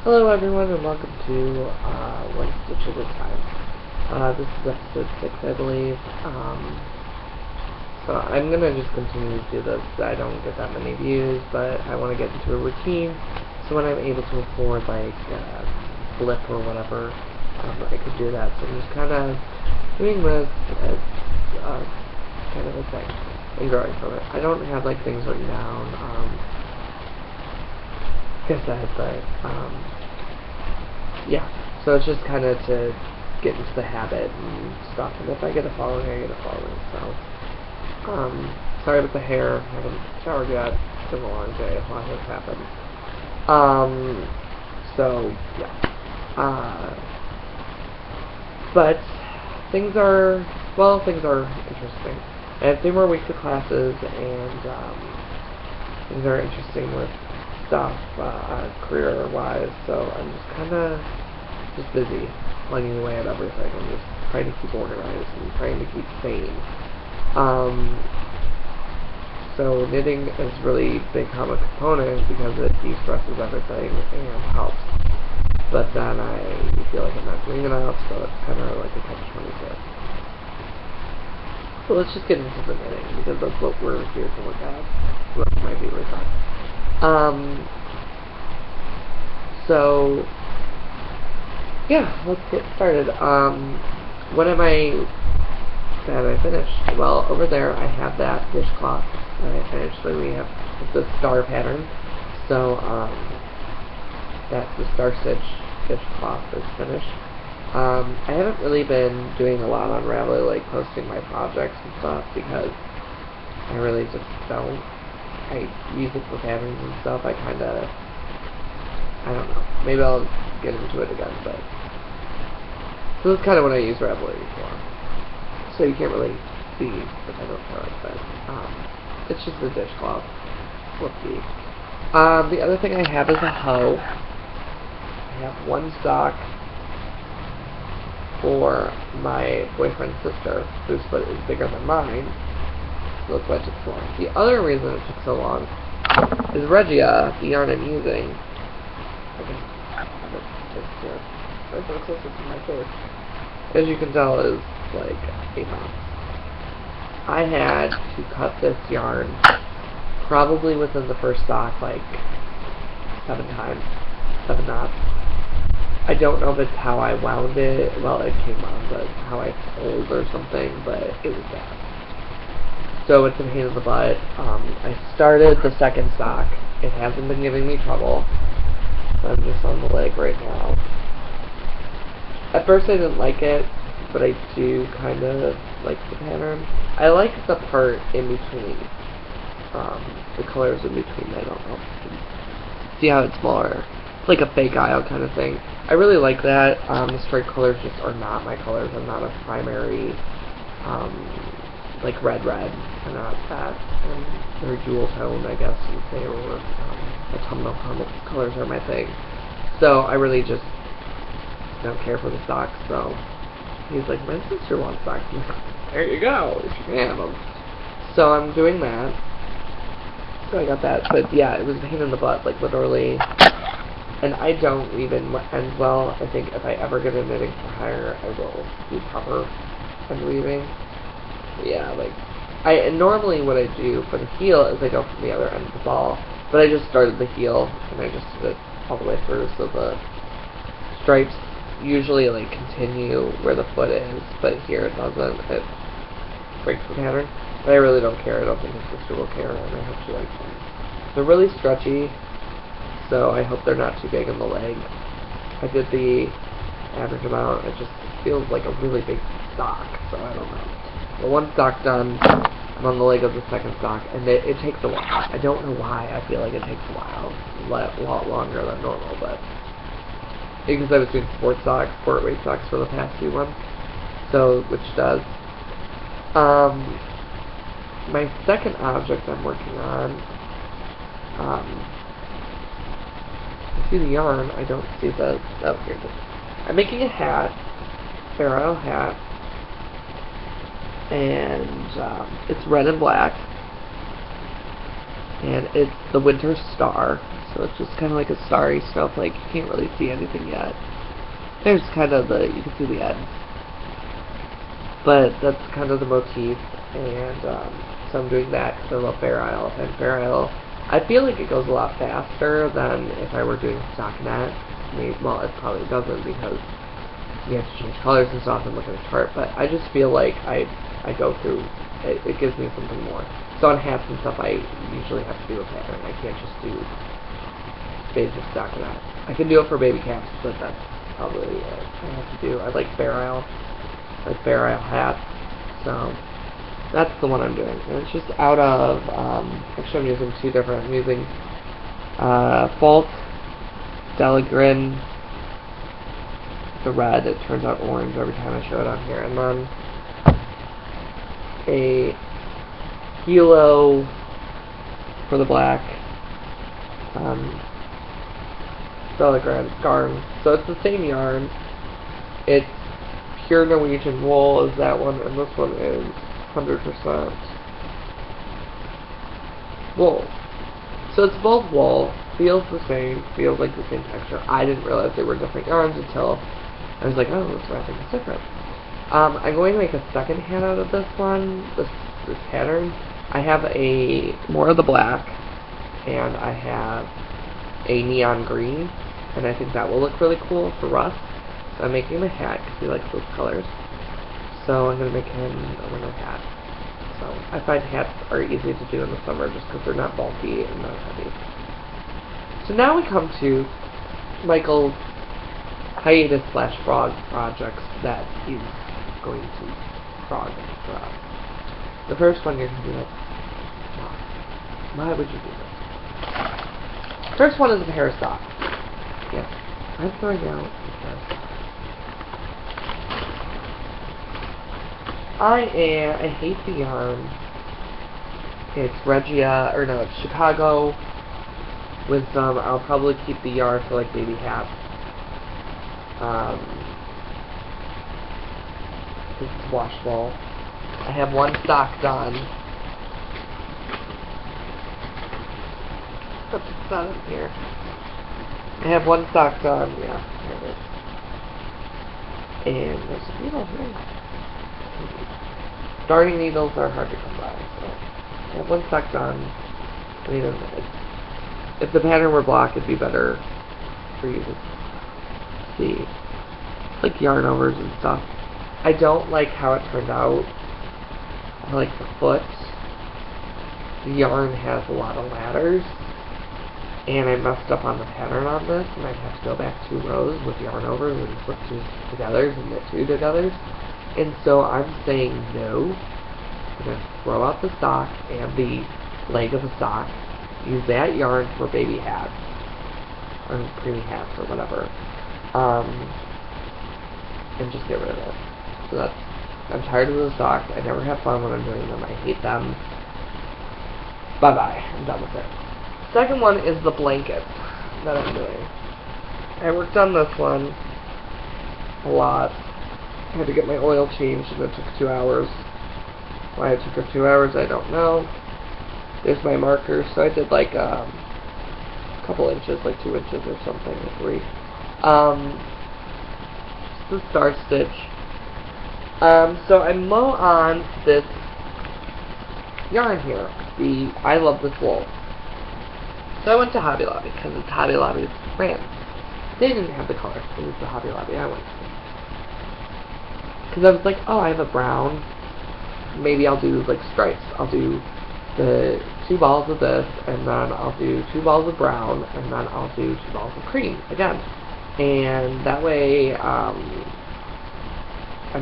Hello everyone and welcome to One Stitch at a Time. This is episode 6, I believe. So I'm going to just continue to do this. I don't get that many views, but I want to get into a routine, so when I'm able to afford like Blip or whatever, I could do that. So I'm just kind of doing this as kind of a thing and growing from it. I don't have like things written down, like I said, but yeah, so it's just kind of to get into the habit and stuff, and if I get a following, I get a following, so, sorry about the hair, I haven't showered yet, it's been a long day, a lot has happened, so, yeah, but things are interesting. I have 3 more weeks of classes, and, things are interesting with stuff, career-wise, so I'm just kind of busy plugging away at everything. I'm just trying to keep organized and trying to keep sane. So knitting is really big common component because it de-stresses everything and helps. But then I feel like I'm not doing enough, so it's kind of like a catch-22. So let's just get into the knitting because that's what we're here to look at. What my viewers are. So yeah, let's get started. What have I finished? Well, over there I have that dishcloth that I finished. So we have the star pattern. So that's the Star Stitch dishcloth is finished. I haven't really been doing a lot on Ravelry, like posting my projects and stuff, because I really just don't. I use it for patterns and stuff. I don't know. Maybe I'll get into it again, but so that's kind of what I use Ravelry for. So you can't really see if I don't show it, but it's just a dishcloth. Whoopsie. The other thing I have is a hoe. I have 1 sock for my boyfriend's sister, whose foot is bigger than mine. So that's why it took so long. The other reason it took so long is Regia, the yarn I'm using. Closer to my face. As you can tell, is like a mess. I had to cut this yarn probably within the first stock like 7 times, 7 knots. I don't know if it's how I wound it. Well, it came on, but how I pulled or something. But it was bad. So it's a pain in the butt. I started the second stock. It hasn't been giving me trouble. I'm just on the leg right now. At first I didn't like it, but I do kind of like the pattern. I like the part in between. The colors in between, I don't know. See how it's more like a fake aisle kind of thing. I really like that. The stripe colors just are not my colors. I'm not a primary, like red. I'm not that. They're dual tone, I guess you'd say, or autumnal colors are my thing. So I really just don't care for the socks. So he's like, my sister wants socks. There you go. You can have them. So I'm doing that. So I got that. But yeah, it was a pain in the butt, like literally. And I don't even end well. I think if I ever get a knitting for hire, I will do proper end weaving. Yeah, like normally what I do for the heel is I go from the other end of the ball, but I just started the heel and I just did it all the way through, so the stripes usually like continue where the foot is, but here it doesn't. It breaks the pattern, but I really don't care. I don't think his sister will care, and I hope she likes them. They're really stretchy, so I hope they're not too big in the leg. I did the average amount. It just feels like a really big stock, so I don't know. But 1 stock done, I'm on the leg of the second stock, and it takes a while. I don't know why. I feel like it takes a while. A lot longer than normal, but because I was doing sport weight socks for the past few months, so, which does. My second object I'm working on, I see the yarn, I don't see the, oh, here it is. I'm making a hat, Pharaoh hat, and it's red and black. and it's the Winter Star. So it's just kind of like a starry snowflake. You can't really see anything yet. There's kind of you can see the end. But that's kind of the motif, and so I'm doing that because I love Fair Isle. And Fair Isle, I feel like it goes a lot faster than if I were doing stockinette. Well, it probably doesn't because you have to change colors and stuff and look at a chart, but I just feel like I go through, it gives me something more. So on hats and stuff, I usually have to do a pattern. I can't just do basic stockinette. I can do it for baby caps, but that's probably it I have to do. I like Fair Isle. Like Fair Isle hats. So that's the one I'm doing. And it's just out of, actually I'm using two different. I'm using Fault, Deligrin, the red. It turns out orange every time I show it on here. And then a Hilo for the black. Deligrin Garn. So it's the same yarn. It's pure Norwegian wool is that one, and this one is 100% wool. So it's both wool, feels the same, feels like the same texture. I didn't realize they were different yarns until I was like, oh, this wrapping is different. I'm going to make a second hat out of this one, this pattern. I have more of the black, and I have a neon green, and I think that will look really cool for Russ. So I'm making him a hat because he likes those colors. So I'm going to make him a winter hat. So I find hats are easy to do in the summer just because they're not bulky and not heavy. So now we come to Michael's hiatus / frog projects that he's going to frog for us. The first one you're going to be like, why would you do this? First one is a pair of socks. Yes, I'm throwing out a pair of socks. I hate the yarn. It's Regia, or no, it's Chicago Wisdom. I'll probably keep the yarn for like baby hats. It's washable. I have one sock done. Oops, it's not in here. I have one sock done, yeah, there it is. And there's a needle here. Darning needles are hard to come by, so I have one sock done. I mean, if the pattern were block, it'd be better for you to see, like yarn overs and stuff. I don't like how it turned out. I like the foot. The yarn has a lot of ladders, and I messed up on the pattern on this, and I'd have to go back 2 rows with yarn overs and flip 2 togethers and knit 2 togethers. And so I'm saying no. I'm going to throw out the sock and the leg of the sock, use that yarn for baby hats, or preemie hats, or whatever, and just get rid of it. So I'm tired of the socks. I never have fun when I'm doing them. I hate them. Bye-bye. I'm done with it. Second one is the blanket that I'm doing. I worked on this one a lot. I had to get my oil changed, and it took 2 hours. Why it took 2 hours, I don't know. There's my marker, so I did like a couple inches, like 2 inches or something, or 3. It's the star stitch. So I mow on this yarn here, the I Love This Wool. So I went to Hobby Lobby, because it's Hobby Lobby's brand. They didn't have the color, it was the Hobby Lobby I went to. Because I was like, oh, I have a brown, maybe I'll do like stripes. I'll do the 2 balls of this, and then I'll do 2 balls of brown, and then I'll do 2 balls of cream again. And that way, I'm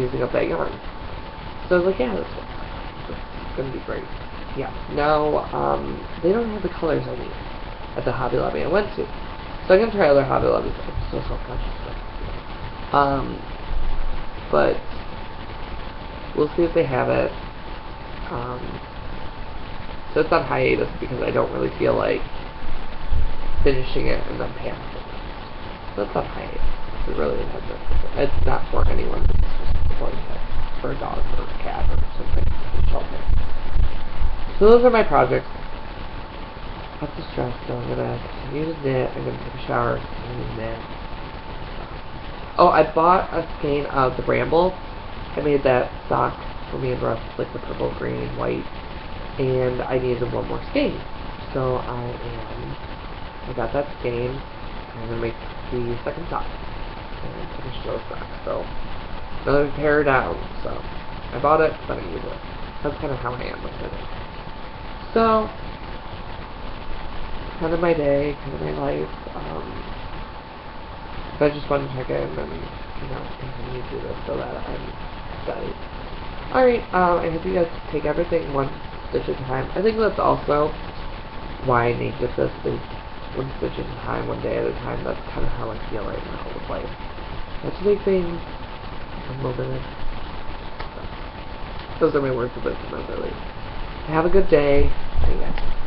using up that yarn. So I was like, yeah, this is going to be great. Yeah, now, they don't have the colors I need at the Hobby Lobby I went to. So I'm going to try other Hobby Lobbies. I'm so self-conscious. But we'll see if they have it. So it's on hiatus because I don't really feel like finishing it and then panicking. So it's on hiatus. It really hasn't. It's not for anyone. It's just for a dog or a cat or something in shelter. So those are my projects. cut the stress, so I'm gonna continue to knit. I'm gonna take a shower, continue to knit. Oh, I bought a skein of the Bramble. I made that sock for me and Russ, like the purple, green, and white, and I needed one more skein. So I got that skein, and I'm gonna make the second sock and finish those socks. So another pair down. So I bought it, but I use it. That's kind of how I am with it. So kind of my day, kind of my life. But I just wanted to check in and, continue to do this so that I'm steady. Alright, I hope you guys take everything one stitch at a time. I think that's also why I named it this, is one stitch at a time, one day at a time. That's kind of how I feel right now with life. Let's make things one moment. Those are my words of wisdom, really. Have a good day. Bye, guys.